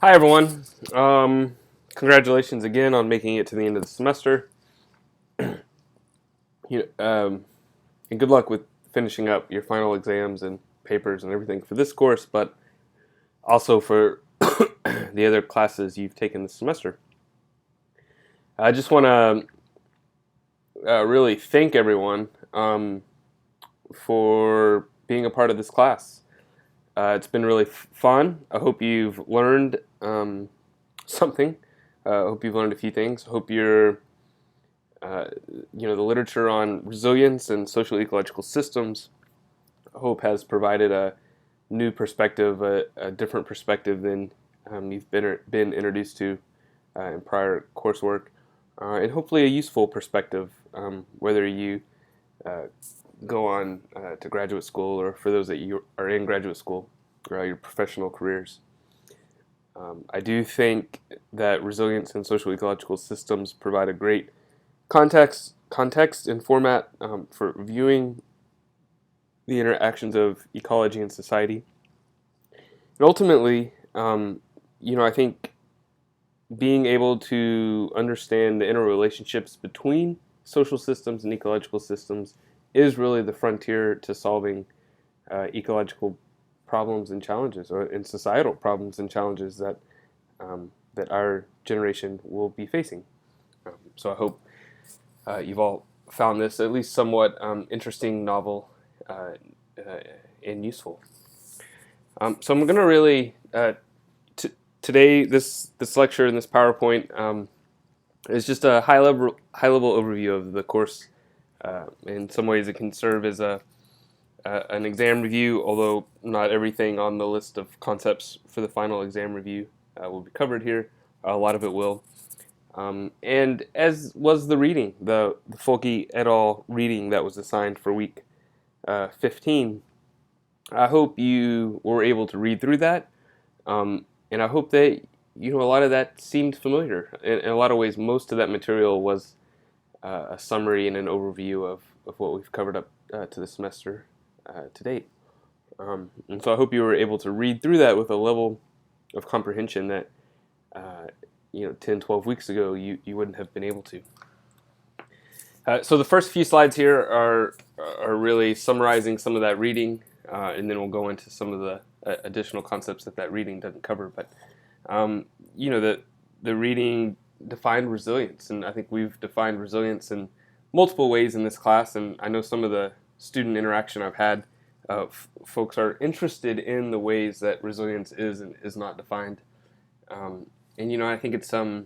Hi, everyone. Congratulations again on making it to the end of the semester. You, and good luck with finishing up your final exams and papers and everything for this course, but also for the other classes you've taken this semester. I just want to really thank everyone for being a part of this class. It's been really fun. I hope you've learned something. I hope you've learned a few things. I hope uh, the literature on resilience and social ecological systems, I hope has provided a new perspective, a different perspective than you've been introduced to in prior coursework, and hopefully a useful perspective, whether you uh, go on to graduate school or for those that you are in graduate school or your professional careers. I do think that resilience and social ecological systems provide a great context and format for viewing the interactions of ecology and society. And ultimately, I think being able to understand the interrelationships between social systems and ecological systems is really the frontier to solving ecological problems and challenges, or in societal problems and challenges that our generation will be facing. So I hope you've all found this at least somewhat interesting, novel, uh, uh, and useful. So I'm going to really today this lecture and this PowerPoint is just a high level overview of the course. In some ways, it can serve as an exam review, although not everything on the list of concepts for the final exam review will be covered here. A lot of it will. And as was the reading, the Folke et al. Reading that was assigned for week 15, I hope you were able to read through that, and I hope that a lot of that seemed familiar. In a lot of ways, most of that material was a summary and an overview of what we've covered up to the semester to date. And so I hope you were able to read through that with a level of comprehension that 10, 12 weeks ago you wouldn't have been able to. So the first few slides here are really summarizing some of that reading, and then we'll go into some of the additional concepts that reading doesn't cover. But the reading defined resilience, and I think we've defined resilience in multiple ways in this class. And I know some of the student interaction I've had, folks are interested in the ways that resilience is and is not defined. And I think it's a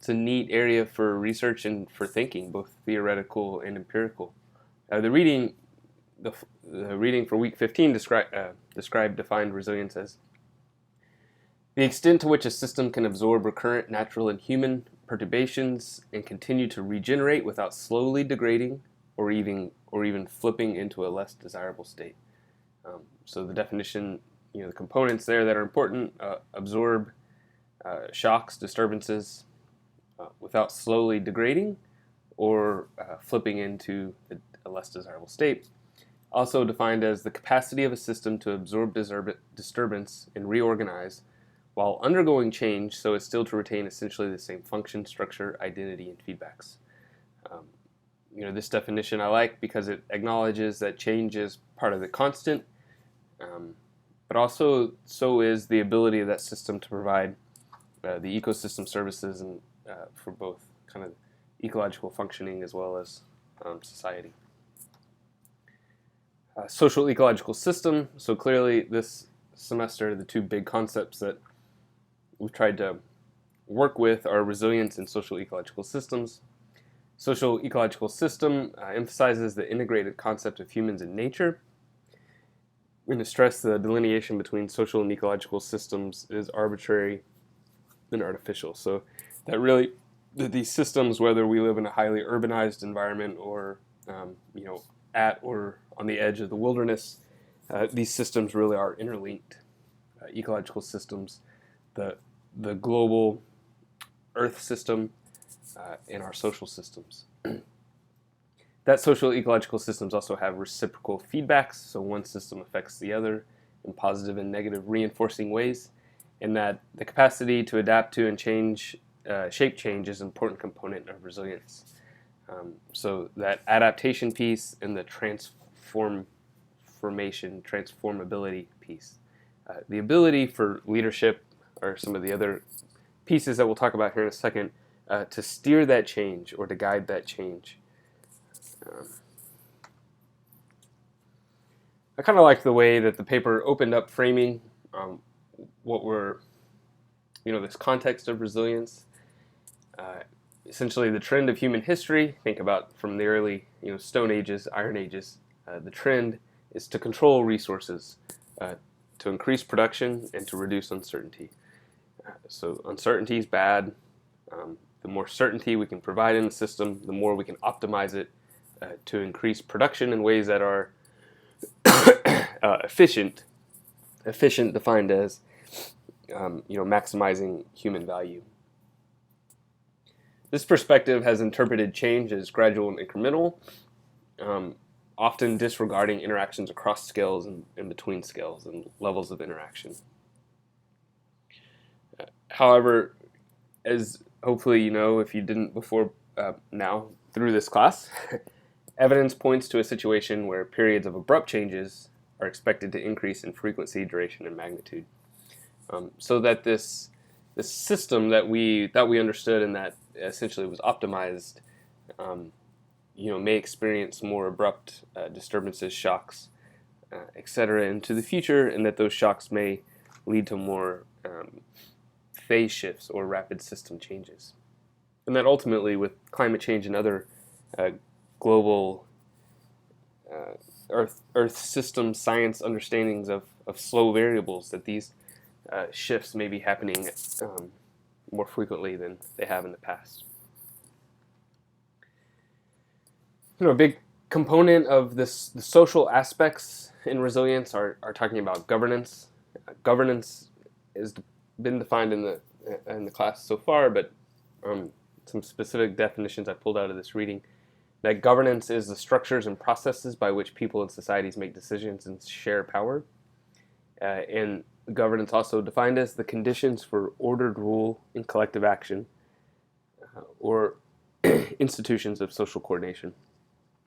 neat area for research and for thinking, both theoretical and empirical. The reading for week 15 defined resilience as the extent to which a system can absorb recurrent natural and human perturbations and continue to regenerate without slowly degrading or even flipping into a less desirable state. So the definition, the components there that are important: absorb shocks, disturbances, without slowly degrading or flipping into a less desirable state. Also defined as the capacity of a system to absorb disturbance and reorganize while undergoing change so as still to retain essentially the same function, structure, identity, and feedbacks. This definition I like because it acknowledges that change is part of the constant, but also so is the ability of that system to provide the ecosystem services and for both kind of ecological functioning as well as society. Social ecological system. So clearly this semester, the two big concepts that we've tried to work with are resilience and social ecological systems. Social ecological system emphasizes the integrated concept of humans and nature. We're going to stress the delineation between social and ecological systems is arbitrary and artificial. So that really, these systems, whether we live in a highly urbanized environment or at or on the edge of the wilderness, these systems really are interlinked. Ecological systems, the global Earth system, and our social systems. That social ecological systems also have reciprocal feedbacks, so one system affects the other in positive and negative reinforcing ways. and that the capacity to adapt to and shape change is an important component of resilience. So that adaptation piece and the transformability piece. The ability for leadership, or some of the other pieces that we'll talk about here in a second, to steer that change or to guide that change. I kind of like the way that the paper opened up framing what were, this context of resilience. Essentially, the trend of human history, think about from the early, Stone Ages, Iron Ages, the trend is to control resources, to increase production, and to reduce uncertainty. So uncertainty is bad. The more certainty we can provide in the system, the more we can optimize it to increase production in ways that are efficient. Efficient defined as maximizing human value. This perspective has interpreted change as gradual and incremental, often disregarding interactions across scales and in between scales and levels of interaction. However, as hopefully you know, if you didn't before, now through this class, evidence points to a situation where periods of abrupt changes are expected to increase in frequency, duration, and magnitude. So that this system that we understood and that essentially was optimized, may experience more abrupt disturbances, shocks, etc. into the future, and that those shocks may lead to more phase shifts or rapid system changes. And that ultimately, with climate change and other global Earth system science understandings of slow variables, that these shifts may be happening more frequently than they have in the past. A big component of the social aspects in resilience are talking about governance. Governance has been defined in the class so far, but some specific definitions I pulled out of this reading. That governance is the structures and processes by which people and societies make decisions and share power. And governance also defined as the conditions for ordered rule and collective action, or institutions of social coordination.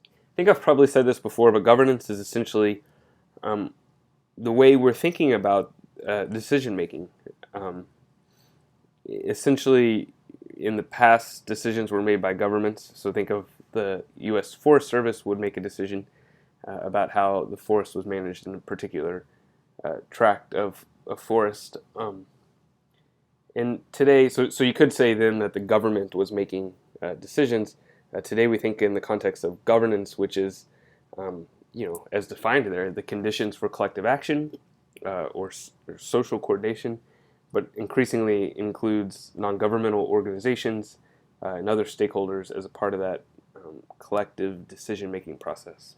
I think I've probably said this before, but governance is essentially the way we're thinking about decision making. Essentially, in the past, decisions were made by governments. So think of the U.S. Forest Service would make a decision about how the forest was managed in a particular tract of forest. And today, so you could say then that the government was making decisions. Today we think in the context of governance, which is, as defined there, the conditions for collective action or social coordination, but increasingly includes non-governmental organizations and other stakeholders as a part of that collective decision-making process.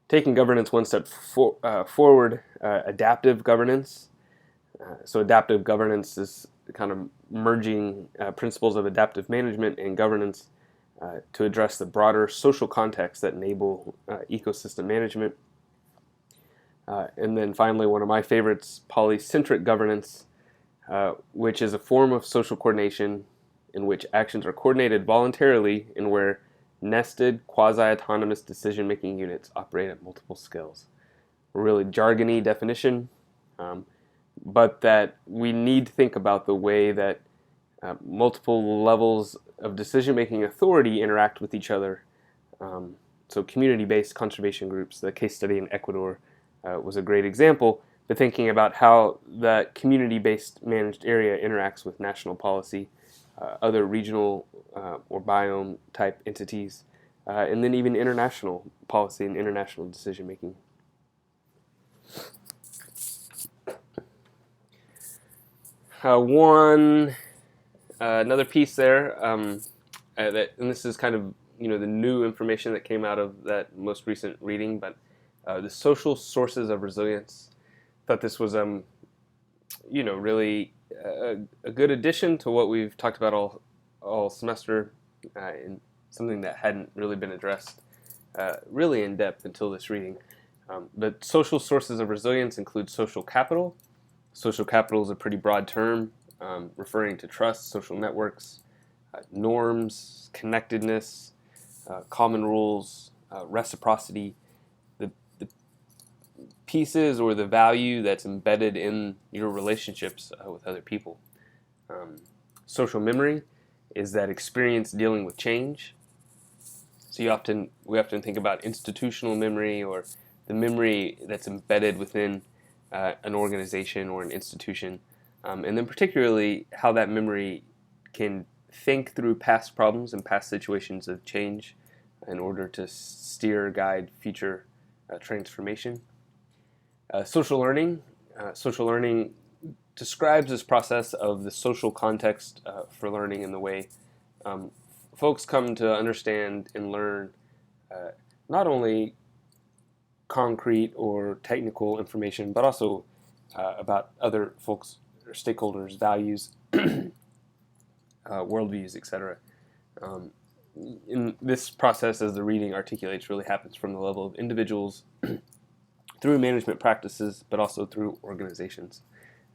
Taking governance one step forward, adaptive governance. So adaptive governance is kind of merging principles of adaptive management and governance to address the broader social context that enable ecosystem management. And then finally, one of my favorites, polycentric governance, which is a form of social coordination in which actions are coordinated voluntarily and where nested, quasi-autonomous decision-making units operate at multiple scales. A really jargony definition, but that we need to think about the way that multiple levels of decision-making authority interact with each other. So community-based conservation groups, the case study in Ecuador was a great example, but thinking about how the community-based managed area interacts with national policy, other regional or biome type entities, and then even international policy and international decision making. Another piece there, and this is kind of the new information that came out of that most recent reading, but the social sources of resilience. Thought this was really a good addition to what we've talked about all semester, and something that hadn't really been addressed really in depth until this reading. But social sources of resilience include social capital, Social capital is a pretty broad term, referring to trust, social networks, norms, connectedness, common rules, reciprocity, the pieces or the value that's embedded in your relationships with other people. Social memory is that experience dealing with change. So we often think about institutional memory, or the memory that's embedded within an organization or an institution, and then particularly how that memory can think through past problems and past situations of change in order to steer, guide future transformation. Social learning describes this process of the social context for learning and the way folks come to understand and learn not only concrete or technical information, but also about other folks or stakeholders' values, worldviews, etc. In this process, as the reading articulates, really happens from the level of individuals through management practices, but also through organizations.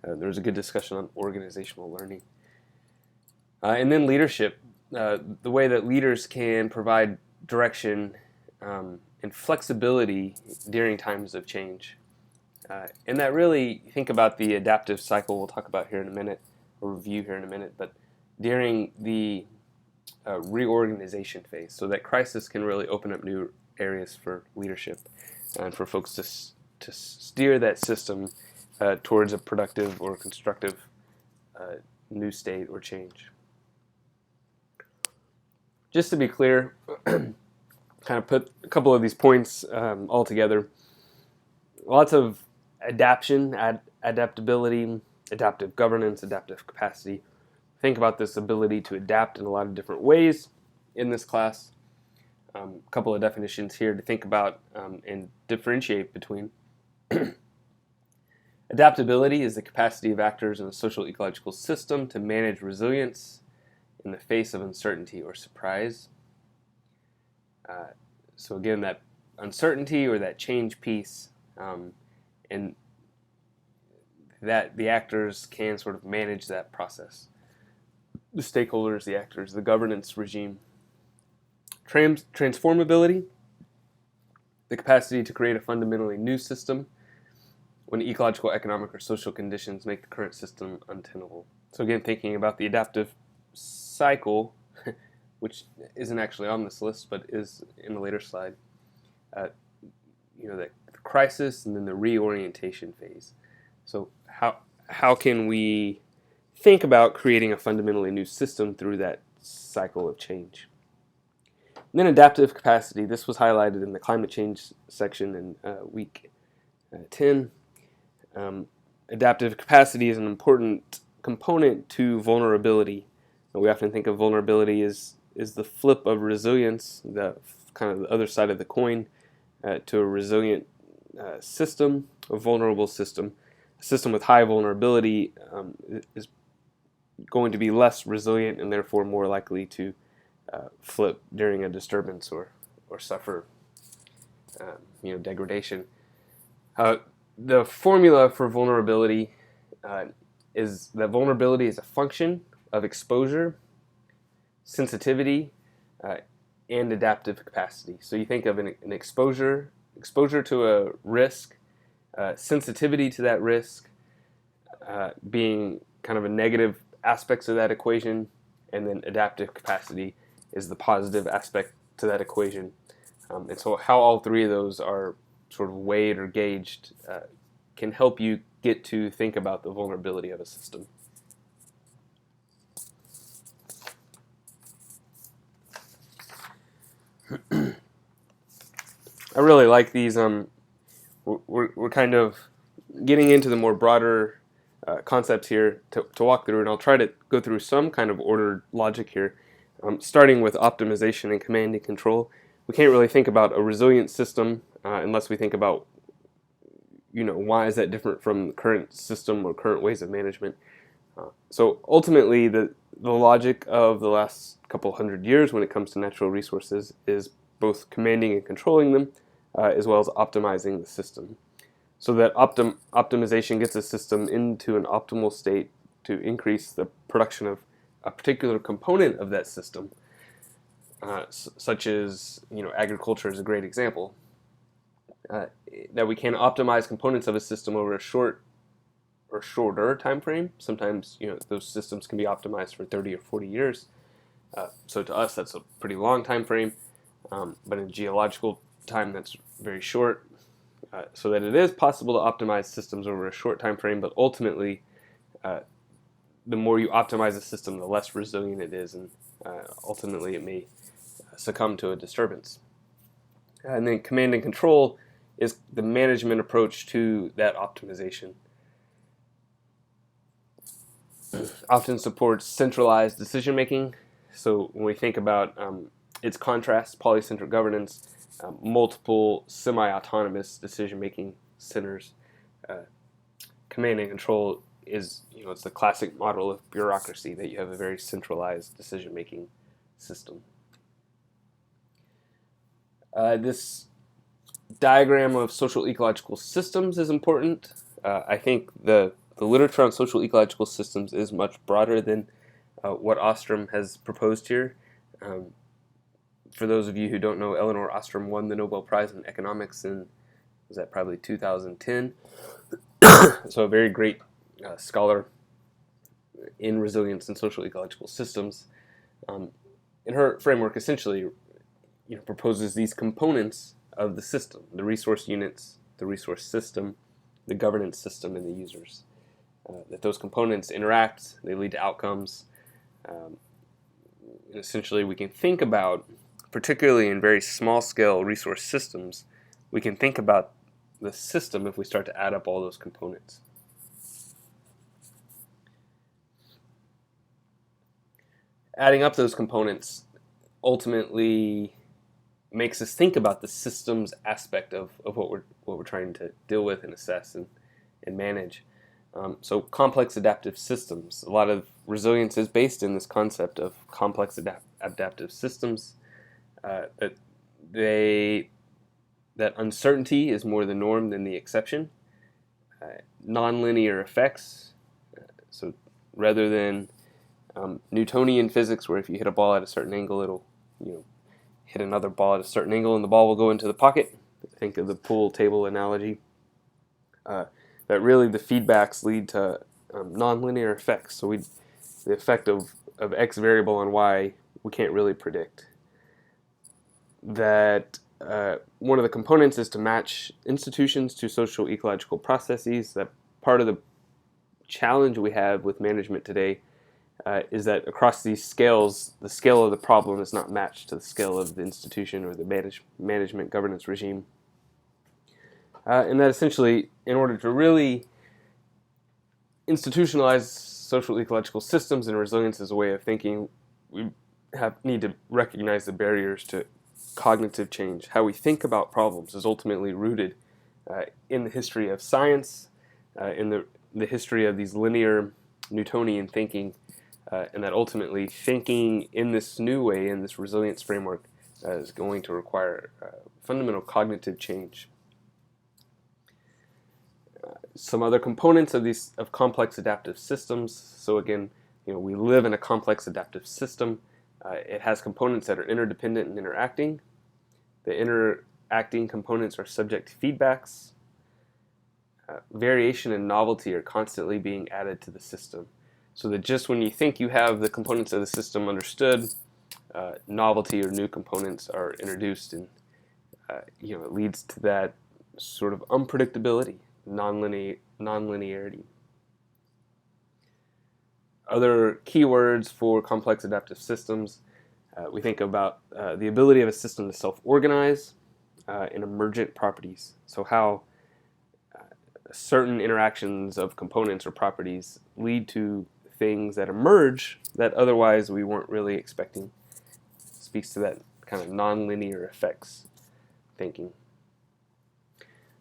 There's a good discussion on organizational learning. And then leadership, the way that leaders can provide direction and flexibility during times of change. And that really, think about the adaptive cycle we'll talk about here in a minute, or review here in a minute, but during the reorganization phase, so that crisis can really open up new areas for leadership and for folks to steer that system towards a productive or constructive new state or change. Just to be clear, kind of put a couple of these points all together. Lots of adaptability, adaptive governance, adaptive capacity. Think about this ability to adapt in a lot of different ways in this class. A couple of definitions here to think about and differentiate between. Adaptability is the capacity of actors in a social ecological system to manage resilience in the face of uncertainty or surprise. So again, that uncertainty or that change piece, and that the actors can sort of manage that process. The stakeholders, the actors, the governance regime. Transformability, the capacity to create a fundamentally new system when ecological, economic, or social conditions make the current system untenable. So again, thinking about the adaptive cycle, which isn't actually on this list, but is in a later slide. The crisis and then the reorientation phase. So how can we think about creating a fundamentally new system through that cycle of change? And then adaptive capacity. This was highlighted in the climate change section in week 10. Adaptive capacity is an important component to vulnerability. And we often think of vulnerability as the flip of resilience, the kind of the other side of the coin, to a resilient system, a vulnerable system. A system with high vulnerability is going to be less resilient and therefore more likely to flip during a disturbance or suffer degradation. The formula for vulnerability is that vulnerability is a function of exposure, sensitivity, and adaptive capacity. So you think of an exposure to a risk, sensitivity to that risk being kind of a negative aspects of that equation, and then adaptive capacity is the positive aspect to that equation. And so how all three of those are sort of weighed or gauged can help you get to think about the vulnerability of a system. I really like these. We're kind of getting into the more broader concepts here to walk through, and I'll try to go through some kind of ordered logic here, starting with optimization and command and control. We can't really think about a resilient system unless we think about, why is that different from the current system or current ways of management. So ultimately, the logic of the last couple hundred years when it comes to natural resources is both commanding and controlling them, as well as optimizing the system. so that optimization gets a system into an optimal state to increase the production of a particular component of that system, such as agriculture is a great example. That we can optimize components of a system over a short or shorter time frame. Sometimes those systems can be optimized for 30 or 40 years. So to us, that's a pretty long time frame, but in geological time, that's very short. So that it is possible to optimize systems over a short time frame, but ultimately, the more you optimize a system, the less resilient it is, and ultimately it may succumb to a disturbance. And then command and control is the management approach to that optimization. Often supports centralized decision making. So when we think about its contrast, polycentric governance, multiple semi-autonomous decision-making centers, command and control is, it's the classic model of bureaucracy, that you have a very centralized decision-making system. This diagram of social ecological systems is important. I think the literature on social ecological systems is much broader than what Ostrom has proposed here. For those of you who don't know, Elinor Ostrom won the Nobel Prize in Economics in, was that probably 2010? So a very great scholar in resilience and social ecological systems. And her framework essentially proposes these components of the system: the resource units, the resource system, the governance system, and the users. That those components interact, they lead to outcomes. Essentially, we can think about, particularly in very small-scale resource systems, we can think about the system if we start to add up all those components. Adding up those components ultimately makes us think about the systems aspect of what we're trying to deal with and assess and manage. So complex adaptive systems. A lot of resilience is based in this concept of complex adaptive systems. That uncertainty is more the norm than the exception. Nonlinear effects. So rather than Newtonian physics, where if you hit a ball at a certain angle, it'll hit another ball at a certain angle, and the ball will go into the pocket. Think of the pool table analogy. That really the feedbacks lead to nonlinear effects. So the effect of X variable on Y we can't really predict. That one of the components is to match institutions to social ecological processes. That part of the challenge we have with management today is that across these scales, the scale of the problem is not matched to the scale of the institution or the management governance regime. And that essentially, in order to really institutionalize social ecological systems and resilience as a way of thinking, we need to recognize the barriers to cognitive change. How we think about problems is ultimately rooted in the history of science, in the history of these linear Newtonian thinking, and that ultimately thinking in this new way, in this resilience framework, is going to require fundamental cognitive change. Some other components of complex adaptive systems. So again, we live in a complex adaptive system. It has components that are interdependent and interacting. The interacting components are subject to feedbacks. Variation and novelty are constantly being added to the system. So that just when you think you have the components of the system understood, novelty or new components are introduced, and it leads to that sort of unpredictability, nonlinearity. Other keywords for complex adaptive systems, we think about the ability of a system to self-organize and emergent properties. So how certain interactions of components or properties lead to things that emerge that otherwise we weren't really expecting. Speaks to that kind of nonlinear effects thinking.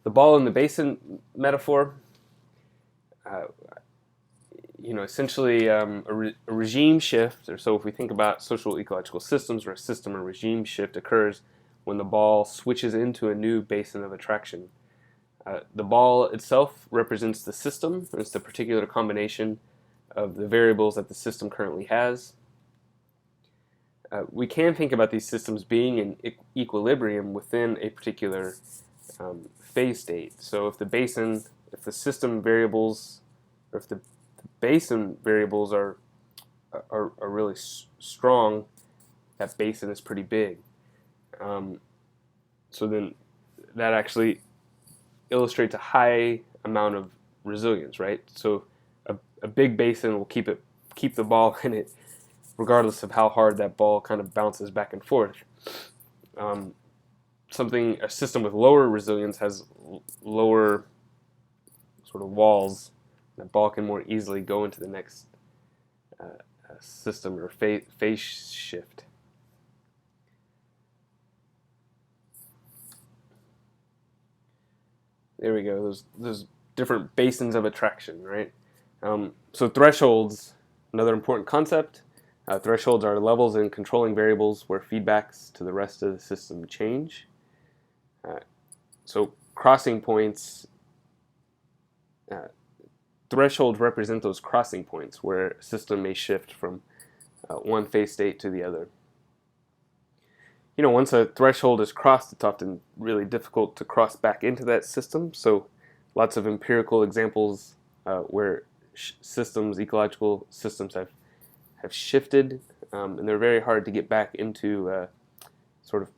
The ball in the basin metaphor, essentially a regime shift, or so if we think about social ecological systems, where a system or regime shift occurs when the ball switches into a new basin of attraction. The ball itself represents the system. It's the particular combination of the variables that the system currently has. We can think about these systems being in equilibrium within a particular phase state. So if the system variables, or if the basin variables are really strong, that basin is pretty big. So then that actually illustrates a high amount of resilience, right? So a big basin will keep the ball in it, regardless of how hard that ball kind of bounces back and forth. A system with lower resilience has lower sort of walls. That ball can more easily go into the next system or phase shift. There we go. Those different basins of attraction, right? So thresholds, another important concept. Thresholds are levels in controlling variables where feedbacks to the rest of the system change. So crossing points, thresholds represent those crossing points where a system may shift from one phase state to the other. Once a threshold is crossed, it's often really difficult to cross back into that system. So lots of empirical examples where ecological systems have shifted, and they're very hard to get back into sort of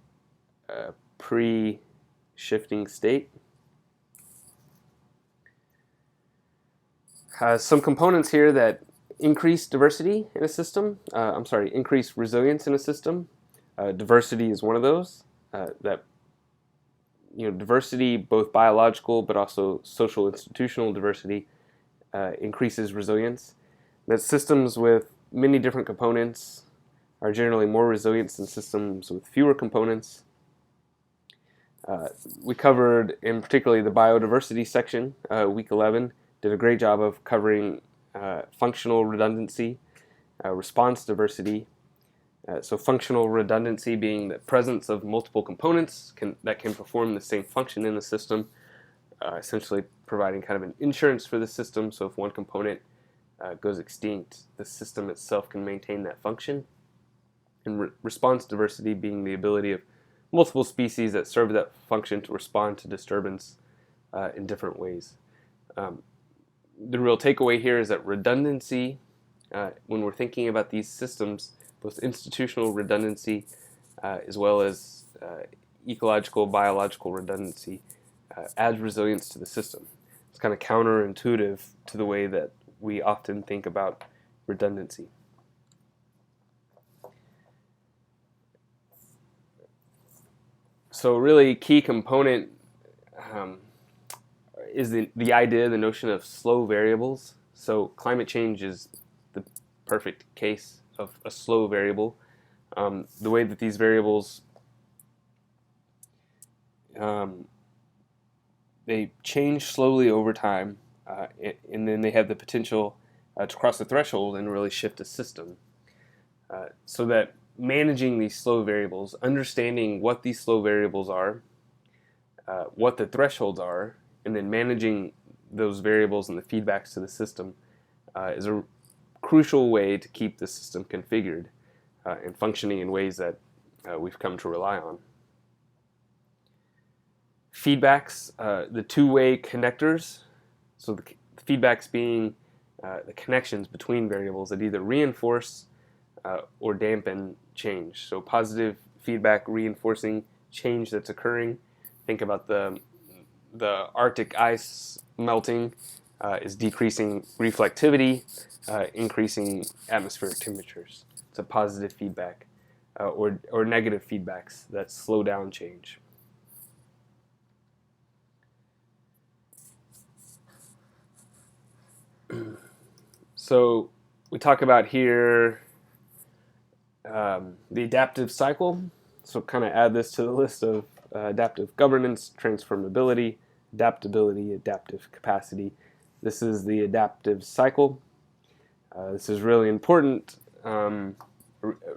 a pre-shifting state. Some components here that increase diversity in a system, increase resilience in a system. Diversity is one of those. Diversity, both biological but also social institutional diversity, increases resilience. That systems with many different components are generally more resilient than systems with fewer components. We covered, in particularly the biodiversity section, week 11, did a great job of covering functional redundancy, response diversity. So functional redundancy being the presence of multiple components that can perform the same function in the system, essentially providing kind of an insurance for the system. So if one component goes extinct, the system itself can maintain that function. And response diversity being the ability of multiple species that serve that function to respond to disturbance in different ways. The real takeaway here is that redundancy, when we're thinking about these systems, both institutional redundancy as well as ecological, biological redundancy, adds resilience to the system. It's kind of counterintuitive to the way that we often think about redundancy. So really key component is the idea, the notion of slow variables. So climate change is the perfect case of a slow variable. The way that these variables they change slowly over time, and then they have the potential to cross the threshold and really shift a system. So that managing these slow variables, understanding what these slow variables are, what the thresholds are, and then managing those variables and the feedbacks to the system is a crucial way to keep the system configured and functioning in ways that we've come to rely on. Feedbacks, the two-way connectors, so the feedbacks being the connections between variables that either reinforce or dampen change. So positive feedback reinforcing change that's occurring. Think about the Arctic ice melting is decreasing reflectivity, increasing atmospheric temperatures. It's a positive feedback, or negative feedbacks that slow down change. So we talk about here the adaptive cycle. So kind of add this to the list of adaptive governance, transformability, adaptability, adaptive capacity. This is the adaptive cycle. This is really important,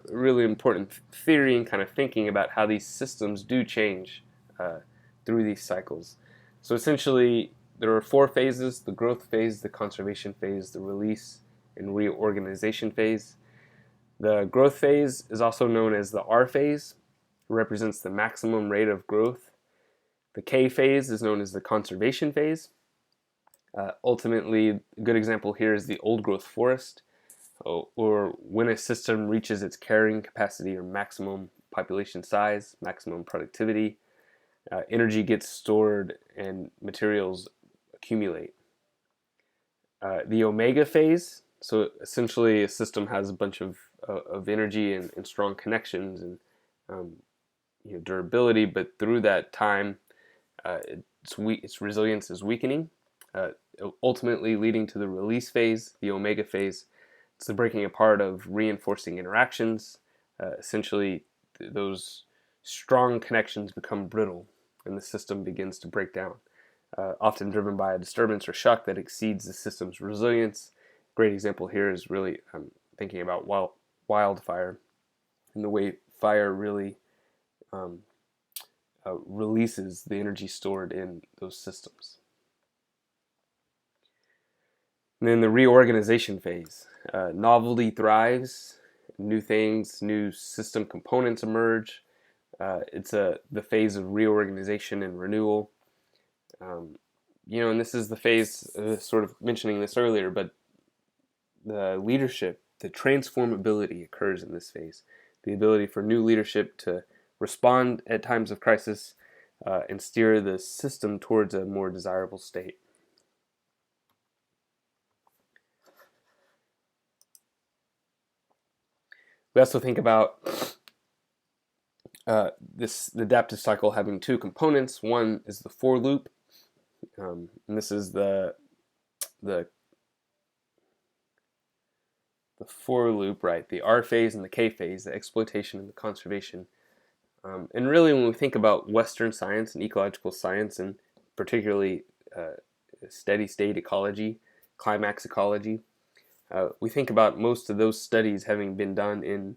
really important theory and kind of thinking about how these systems do change through these cycles. So essentially, there are four phases: the growth phase, the conservation phase, the release and reorganization phase. The growth phase is also known as the R phase. It represents the maximum rate of growth. The K phase is known as the conservation phase. Ultimately, a good example here is the old growth forest, or when a system reaches its carrying capacity or maximum population size, maximum productivity, energy gets stored and materials accumulate. The omega phase, so essentially a system has a bunch of energy and strong connections and durability, but through that time, its resilience is weakening, ultimately leading to the release phase, the omega phase. It's the breaking apart of reinforcing interactions. Essentially, those strong connections become brittle and the system begins to break down, often driven by a disturbance or shock that exceeds the system's resilience. Great example here is really thinking about wildfire and the way fire really releases the energy stored in those systems. And then the reorganization phase. Novelty thrives, new things, new system components emerge. It's the phase of reorganization and renewal. And this is the phase, sort of mentioning this earlier, but the leadership, the transformability occurs in this phase. The ability for new leadership to respond at times of crisis and steer the system towards a more desirable state. We also think about the adaptive cycle having two components. One is the for loop, and this is the for loop, right? The R phase and the K phase, the exploitation and the conservation. And really, when we think about Western science and ecological science, and particularly steady state ecology, climax ecology, we think about most of those studies having been done in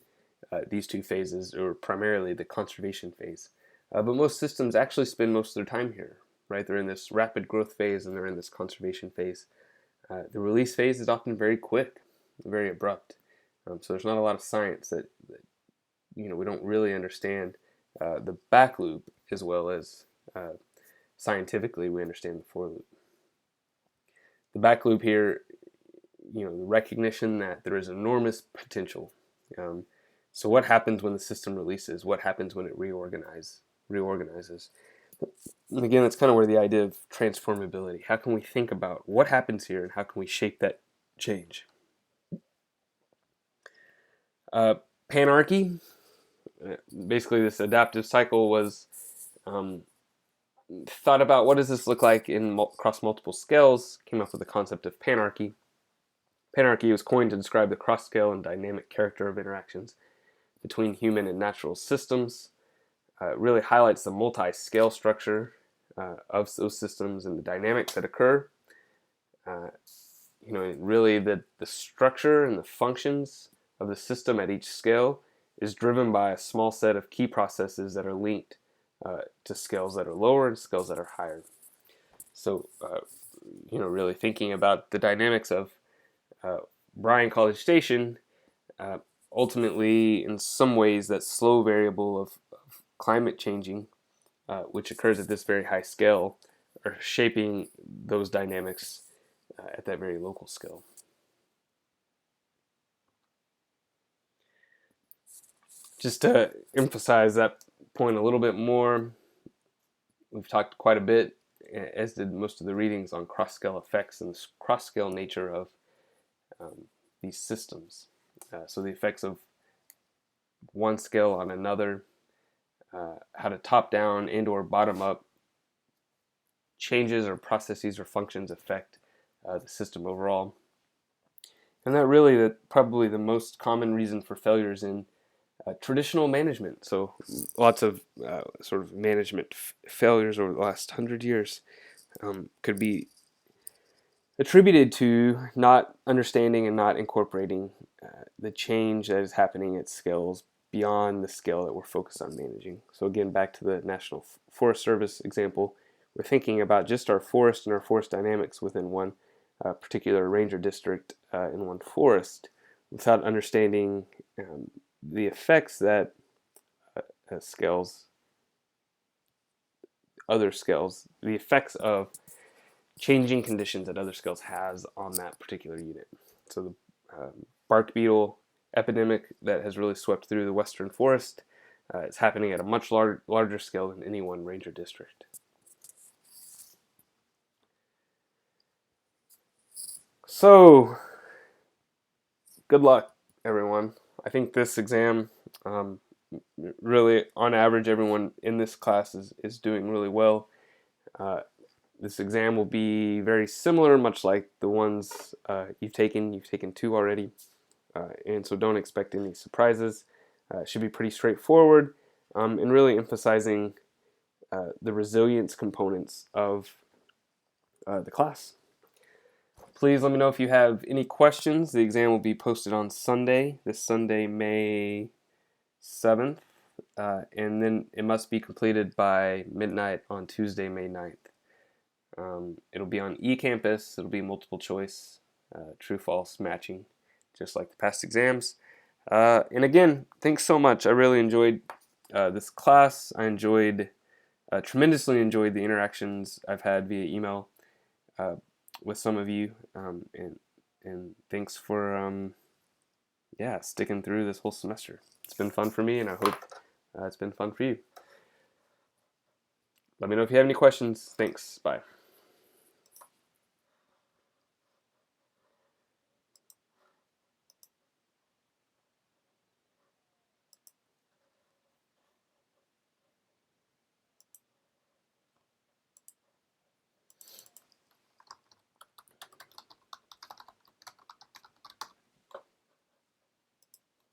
these two phases, or primarily the conservation phase. But most systems actually spend most of their time here, right? They're in this rapid growth phase and they're in this conservation phase. The release phase is often very quick, very abrupt. So there's not a lot of science that we don't really understand the back loop as well as scientifically we understand the for loop. The back loop here, the recognition that there is enormous potential. So what happens when the system releases? What happens when it reorganizes? And again, that's kind of where the idea of transformability. How can we think about what happens here and how can we shape that change? Panarchy. Basically, this adaptive cycle was thought about what does this look like across multiple scales, came up with the concept of panarchy. Panarchy was coined to describe the cross-scale and dynamic character of interactions between human and natural systems. It really highlights the multi-scale structure of those systems and the dynamics that occur. Really the structure and the functions of the system at each scale is driven by a small set of key processes that are linked to scales that are lower and scales that are higher. So, really thinking about the dynamics of Bryan College Station, ultimately, in some ways, that slow variable of climate changing, which occurs at this very high scale, are shaping those dynamics at that very local scale. Just to emphasize that point a little bit more, we've talked quite a bit, as did most of the readings, on cross-scale effects and the cross-scale nature of these systems. So the effects of one scale on another, how to top-down and or bottom-up changes or processes or functions affect the system overall. And that really probably the most common reason for failures in traditional management. So lots of sort of management failures over the last 100 years could be attributed to not understanding and not incorporating the change that is happening at scales beyond the scale that we're focused on managing. So again, back to the National Forest Service example, we're thinking about just our forest and our forest dynamics within one particular ranger district in one forest, without understanding the effects that other scales, the effects of changing conditions that other scales has on that particular unit. So the bark beetle epidemic that has really swept through the western forest is happening at a much larger scale than any one ranger district. So, good luck, everyone. I think this exam, really, on average, everyone in this class is doing really well. This exam will be very similar, much like the ones you've taken. You've taken 2 already, and so don't expect any surprises. It should be pretty straightforward, and really emphasizing the resilience components of the class. Please let me know if you have any questions. The exam will be posted on Sunday, this Sunday, May 7th, and then it must be completed by midnight on Tuesday, May 9th. It'll be on eCampus. It'll be multiple choice, true, false, matching, just like the past exams. And again, thanks so much. I really enjoyed this class. I tremendously enjoyed the interactions I've had via email with some of you, and thanks for sticking through this whole semester. It's been fun for me, and I hope it's been fun for you. Let me know if you have any questions. Thanks. Bye.